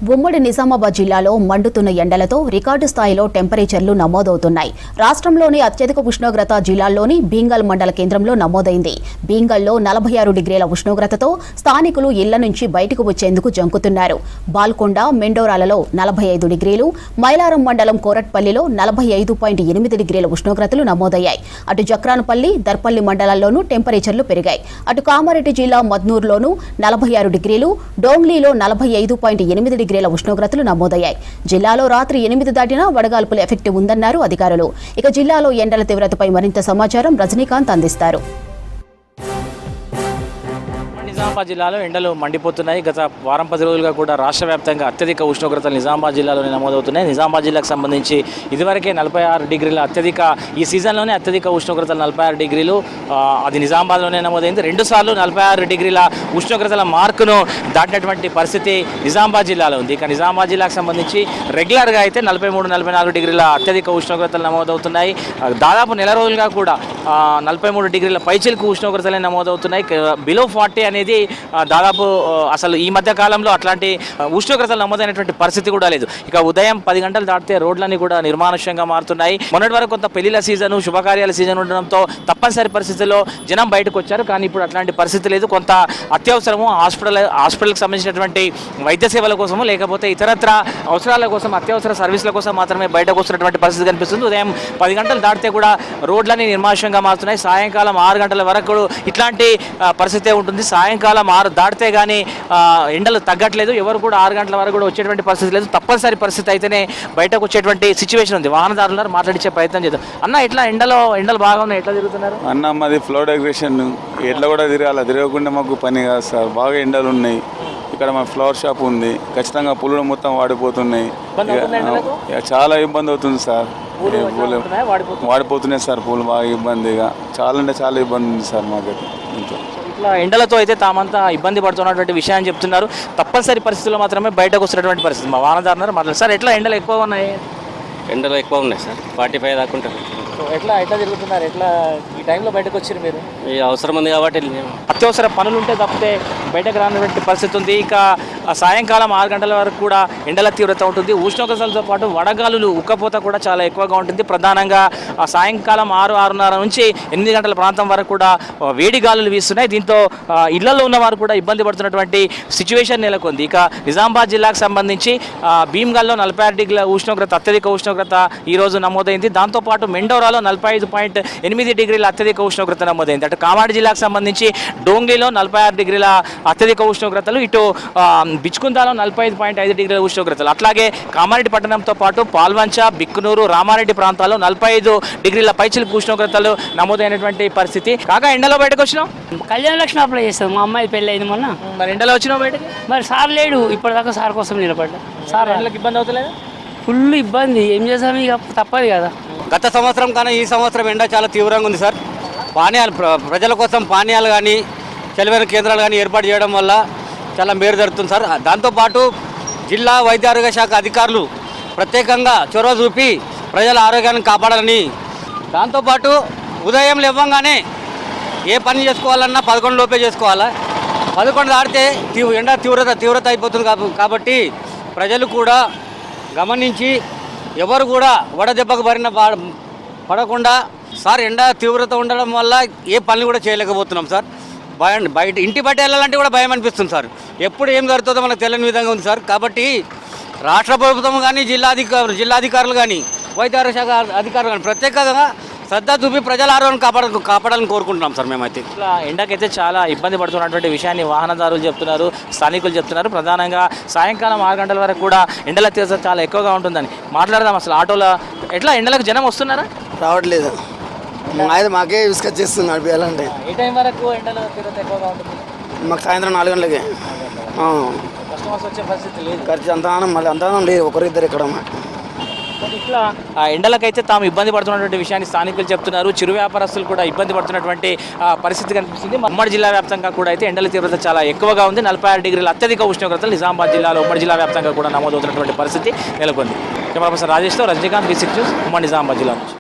ఉమ్మడి నిజామాబాద్ జిల్లాలో మండుతున్న ఎండలతో రికార్డు స్థాయిలో టెంపరేచర్లు నమోదవుతున్నాయి. రాష్ట్రంలోని అత్యధిక ఉష్ణోగ్రత జిల్లాల్లోని బీంగల్ మండల కేంద్రంలో నమోదైంది. బీంగల్లో 46 డిగ్రీల ఉష్ణోగ్రతతో స్థానికులు ఇళ్ల నుంచి బయటకు వచ్చేందుకు జంకుతున్నారు. బాల్కొండ, మెండోరాలలో 45 డిగ్రీలు, మైలారం మండలం కోరట్పల్లిలో 45.8 డిగ్రీల ఉష్ణోగ్రతలు నమోదయ్యాయి. అటు జక్రాన్పల్లి, దర్పల్లి మండలాల్లోనూ టెంపరేచర్లు పెరిగాయి. అటు కామారెడ్డి జిల్లా మద్నూరులోనూ 46 డిగ్రీలు, డోంగ్లీలో 45.8 డిగ్రీల ఉష్ణోగ్రతలు నమోదయ్యాయి. జిల్లాలో రాత్రి 8 దాటినా వడగాల్పుల ఎఫెక్ట్ ఉందన్నారు అధికారులు. ఇక జిల్లాలో ఎండల తీవ్రతపై మరింత సమాచారం రజనీకాంత్ అందిస్తారు. నిజామాబాద్ జిల్లాలో ఎండలు మండిపోతున్నాయి. గత వారం 10 రోజులుగా కూడా రాష్ట్ర వ్యాప్తంగా అత్యధిక ఉష్ణోగ్రతలు నిజామాబాద్ జిల్లాలోనే నమోదవుతున్నాయి. నిజామాబాద్ జిల్లాకు సంబంధించి ఇదివరకే 46 డిగ్రీల అత్యధిక, ఈ సీజన్లోనే అత్యధిక ఉష్ణోగ్రతలు 46 డిగ్రీలు, అది నిజామాబాద్లోనే నమోదైంది. 2 సార్లు 46 డిగ్రీల ఉష్ణోగ్రతల మార్కును దాటినటువంటి పరిస్థితి నిజామాబాద్ జిల్లాలో ఉంది. ఇక నిజామాబాద్ జిల్లాకు సంబంధించి రెగ్యులర్గా అయితే 43-44 డిగ్రీల అత్యధిక ఉష్ణోగ్రతలు నమోదవుతున్నాయి. దాదాపు నెల రోజులుగా కూడా 43 డిగ్రీల పైచిలకు ఉష్ణోగ్రతలే నమోదవుతున్నాయి. బిలో 40 అనేది దాదాపు అసలు ఈ మధ్య కాలంలో అట్లాంటి ఉష్ణోగ్రతలు నమోదైనటువంటి పరిస్థితి కూడా లేదు. ఇక ఉదయం 10 గంటలు దాటితే రోడ్లన్నీ కూడా నిర్మానుష్యంగా మారుతున్నాయి. మొన్నటి వరకు కొంత పెళ్లిల సీజను, శుభకార్యాల సీజన్ ఉండడంతో తప్పనిసరి పరిస్థితుల్లో జనం బయటకు వచ్చారు. కానీ ఇప్పుడు అట్లాంటి పరిస్థితి లేదు. కొంత అత్యవసరము హాస్పిటల్కి సంబంధించినటువంటి వైద్య సేవల కోసము, లేకపోతే ఇతరత్ర అవసరాల కోసం, అత్యవసర సర్వీసుల కోసం మాత్రమే బయటకు వస్తున్నటువంటి పరిస్థితి కనిపిస్తుంది. ఉదయం 10 గంటలు దాటితే కూడా రోడ్లన్నీ నిర్మానుష్యంగా మారుతున్నాయి. సాయంకాలం 6 గంటల వరకు ఇట్లాంటి పరిస్థితే ఉంటుంది. సాయంకాలం 6 దాటితే కానీ ఎండలు తగ్గట్లేదు. ఎవరు కూడా 6 గంటల వరకు కూడా వచ్చేటువంటి పరిస్థితి లేదు. తప్పనిసరి పరిస్థితి అయితేనే బయటకు వచ్చేటువంటి సిచ్యువేషన్ ఉంది. వాహనదారులు మాట్లాడించే ప్రయత్నం చేద్దాం. అన్న, ఎట్లా ఎండలు బాగా ఉన్నాయి, ఎట్లా తిరుగుతున్నారు? అన్న, మాది ఫ్లోడ్ అగ్రెషన్, ఎట్లా కూడా తిరగాలి. తిరగకుండా మాకు పని కాదు సార్. బాగా ఎండలు ఉన్నాయి. ఇక్కడ మా ఫ్లవర్ షాప్ ఉంది. ఖచ్చితంగా పుల్లు మొత్తం వాడిపోతున్నాయి. చాలా ఇబ్బంది అవుతుంది సార్. వాడిపోతున్నాయి సార్ పూలు. బాగా ఇబ్బందిగా, చాలా అంటే చాలా ఇబ్బంది ఉంది సార్ మాకైతే. ఇట్లా ఎండలతో అయితే తామంతా ఇబ్బంది పడుతున్నటువంటి విషయాన్ని చెప్తున్నారు. తప్పనిసరి పరిస్థితుల్లో మాత్రమే బయటకు వస్తున్నటువంటి పరిస్థితి. మా వాహనదారులు మాట్లాడారు. సార్, ఎట్లా ఎండలు ఎక్కువ ఉన్నాయి? ఎండలు ఎక్కువ ఉన్నాయి సార్. 45 దాకా ఉంటుంది. ఎట్లా తిరుగుతున్నారు? ఎట్లా ఈ టైంలో బయటకు వచ్చారు మీరు? ఈ అవసరం ఉంది కాబట్టి. అత్యవసర పనులు ఉంటే తప్పితే బయటకు రానటువంటి పరిస్థితి ఉంది. ఇక సాయంకాలం 6 గంటల వరకు కూడా ఎండల తీవ్రత ఉంటుంది. ఉష్ణోగ్రతలతో పాటు వడగాలులు, ఉక్కపోత కూడా చాలా ఎక్కువగా ఉంటుంది. ప్రధానంగా సాయంకాలం 6-6:30 నుంచి 8 గంటల ప్రాంతం వరకు కూడా వేడి గాలులు వీస్తున్నాయి. దీంతో ఇళ్లలో ఉన్నవారు కూడా ఇబ్బంది పడుతున్నటువంటి సిచ్యువేషన్ నెలకొంది. ఇక నిజామాబాద్ జిల్లాకు సంబంధించి భీమ్గల్లో 46 డిగ్రీల ఉష్ణోగ్రత, అత్యధిక ఉష్ణోగ్రత ఈరోజు నమోదైంది. దాంతోపాటు మెండోరాలో 45.8 డిగ్రీల అత్యధిక ఉష్ణోగ్రత నమోదైంది. అటు కామారెడ్డి జిల్లాకు సంబంధించి డోంగ్లీలో 46 డిగ్రీల అత్యధిక ఉష్ణోగ్రతలు, ఇటు బిచ్కుందాలో 45.5 డిగ్రీల ఉష్ణోగ్రతలు, అట్లాగే కామారెడ్డి పట్టణంతో పాటు పాల్వంచ, బిక్కునూరు, రామారెడ్డి ప్రాంతాల్లో 45 డిగ్రీల పైచిలకు ఉష్ణోగ్రతలు నమోదైనటువంటి పరిస్థితి. కాగా ఎండలో బయటకు వచ్చినాం. కళ్యాణ లక్ష్మి అప్లై చేస్తాం. మా అమ్మాయి పెళ్ళి అయింది మొన్న. మరి ఎండలో వచ్చినావు బయటకి? మరి సార్ లేడు ఇప్పటిదాకా. సార్ కోసం నిలబడ్డా. సార్ ఎండలకు ఇబ్బంది అవుతలేదు? ఫుల్ ఇబ్బంది. ఏం చేస్తాం, ఇక తప్పదు కదా. గత సంవత్సరం కన్నా ఈ సంవత్సరం ఎండ చాలా తీవ్రంగా ఉంది సార్. పానీయాలు, ప్రజల కోసం పానీయాలు కానీ, చలివేన కేంద్రాలు కానీ ఏర్పాటు చేయడం వల్ల చాలా మేలు జరుగుతుంది సార్. దాంతోపాటు జిల్లా వైద్య ఆరోగ్య శాఖ అధికారులు ప్రత్యేకంగా చొరవ చూపి ప్రజల ఆరోగ్యాన్ని కాపాడాలని, దాంతోపాటు ఉదయం లేవగానే ఏ పని చేసుకోవాలన్నా 11 లోపే చేసుకోవాలా. 11 దాటితే ఎండ తీవ్రత అయిపోతుంది. కాబట్టి ప్రజలు కూడా గమనించి ఎవరు కూడా వడదెబ్బకు పడకుండా సార్, ఎండ తీవ్రత ఉండడం వల్ల ఏ పనులు కూడా చేయలేకపోతున్నాం సార్. బయట ఇంటి బయట వెళ్ళాలంటే కూడా భయం అనిపిస్తుంది సార్. ఎప్పుడు ఏం జరుగుతుందో మనకు తెలియని విధంగా ఉంది సార్. కాబట్టి రాష్ట్ర ప్రభుత్వం కానీ, జిల్లాధికారులు కానీ, వైద్య ఆరోగ్య శాఖ అధికారులు కానీ ప్రత్యేకంగా శ్రద్ధ చూపి ప్రజల ఆరోగ్యాన్ని కాపాడాలని కోరుకుంటున్నాం సార్ మేమైతే. ఇట్లా ఎండకైతే చాలా ఇబ్బంది పడుతున్నటువంటి విషయాన్ని వాహనదారులు చెప్తున్నారు, స్థానికులు చెప్తున్నారు. ప్రధానంగా సాయంకాలం 6 గంటల వరకు కూడా ఎండల తీవ్రత చాలా ఎక్కువగా ఉంటుందని మాట్లాడదాం. అసలు ఆటోలో ఎట్లా ఎండలకు జనం వస్తున్నారా? రావట్లేదు. అయితే మాకే విసుకొచ్చేస్తుంది నడిపించాలంటే. ఏ టైం వరకు ఎండల తీవ్రత ఎక్కువగా ఉంటుంది? మాకు సాయంత్రం 4 గంటలకి. కస్టమర్స్ వచ్చే పరిస్థితి లేదు. ఖర్చు అంతగానం లేదు, ఒకరిద్దరు ఇక్కడ. ఇట్లా ఎండలకైతే తాము ఇబ్బంది పడుతున్నటువంటి విషయాన్ని స్థానికులు చెప్తున్నారు. చిరు వ్యాపారస్తులు కూడా ఇబ్బంది పడుతున్నటువంటి పరిస్థితి కనిపిస్తుంది. ఉమ్మడి జిల్లా వ్యాప్తంగా కూడా అయితే ఎండల తీవ్రత చాలా ఎక్కువగా ఉంది. 46 డిగ్రీల అత్యధిక ఉష్ణోగ్రతలు నిజామాబాద్ జిల్లాలో ఉమ్మడి జిల్లా వ్యాప్తంగా కూడా నమోదవుతున్నటువంటి పరిస్థితి నెలకొంది. కెమెరా పర్సన్ రాజేష్తో రజనీకాంత్, V6 న్యూస్, ఉమ్మడి నిజామాబాద్ జిల్లా నుంచి.